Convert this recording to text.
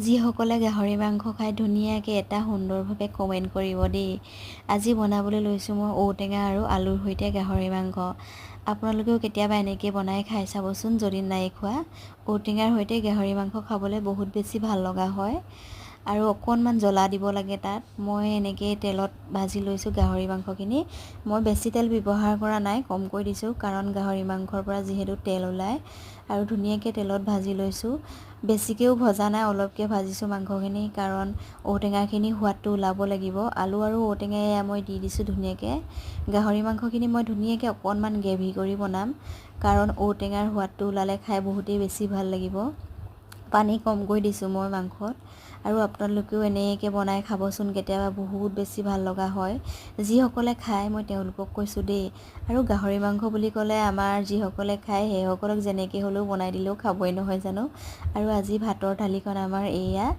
যিসকলে গাহৰি মাংস খাই ধুনীয়াকৈ এটা সুন্দৰভাৱে কমেণ্ট কৰিব দেই। আজি বনাবলৈ লৈছোঁ মই ঔটেঙা আৰু আলুৰ সৈতে গাহৰি মাংস। আপোনালোকেও কেতিয়াবা এনেকৈ বনাই খাই চাবচোন যদি নাই খোৱা। ঔটেঙাৰ সৈতে গাহৰি মাংস খাবলৈ বহুত বেছি ভাল লগা হয় আৰু অকণমান জ্বলা দিব লাগে তাত। মই এনেকৈ তেলত ভাজি লৈছোঁ গাহৰি মাংসখিনি। মই বেছি তেল ব্যৱহাৰ কৰা নাই, কমকৈ দিছোঁ, কাৰণ গাহৰি মাংসৰ পৰা যিহেতু তেল ওলায়। আৰু ধুনীয়াকৈ তেলত ভাজি লৈছোঁ। বেছিকৈও ভজা নাই, অলপকৈ ভাজিছোঁ মাংসখিনি, কাৰণ ঔটেঙাখিনি সোৱাদটো ওলাব লাগিব। আলু আৰু ঔটেঙাই মই দি দিছোঁ ধুনীয়াকৈ। গাহৰি মাংসখিনি মই ধুনীয়াকৈ অকণমান গ্ৰেভি কৰি বনাম, কাৰণ ঔটেঙাৰ সোৱাদটো ওলালে খাই বহুতেই বেছি ভাল লাগিব। পানী কমকৈ দিছোঁ মই মাংসত। আৰু আপোনালোকেও এনেকৈ বনাই খাবচোন কেতিয়াবা, বহুত বেছি ভাল লগা হয়। যিসকলে খায় মই তেওঁলোকক কৈছোঁ দেই। আৰু গাহৰি মাংস বুলি ক'লে আমাৰ যিসকলে খায় সেইসকলক যেনেকৈ হ'লেও বনাই দিলেও খাবই নহয় জানো। আৰু আজি ভাতৰ থালিখন আমাৰ এয়া